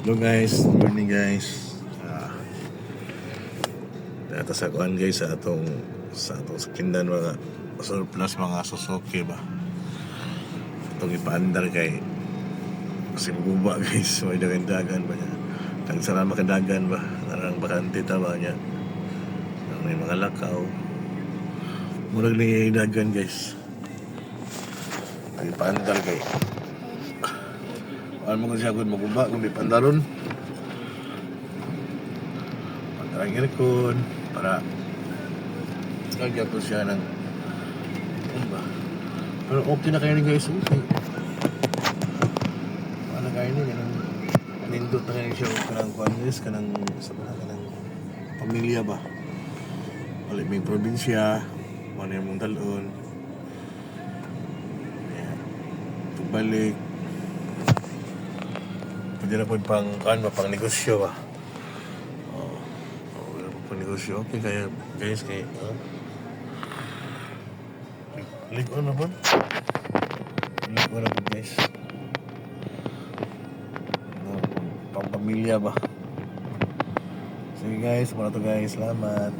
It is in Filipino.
Hello guys, morning guys. Data sa kuan guys sa atong sakindan mga surplus mga Suzuki ba. Itong ipaandar kay kasi guba guys, may dagan ba niya. Kang sara makadagan ba, narang bakante tama niya. May mga lakaw. Murag ni dagan guys. Ay ipaandar kay. Ano mo siya kung maguba kung di pandaron. Ang aircon para lagyan ko siya ng ano ba, pero okay na kayo ni guys, okay ano kayo ni kanang nindot na kayo siya kanang kuanis kanang sa mga kanang pamilya ba wala may probinsya ano yung mong talon balik pwede na po pang kan ba pang negosyo ba negosyo. Okay kaya guys kay ligo na po guys pang pamilya ba sige guys muna to guys salamat.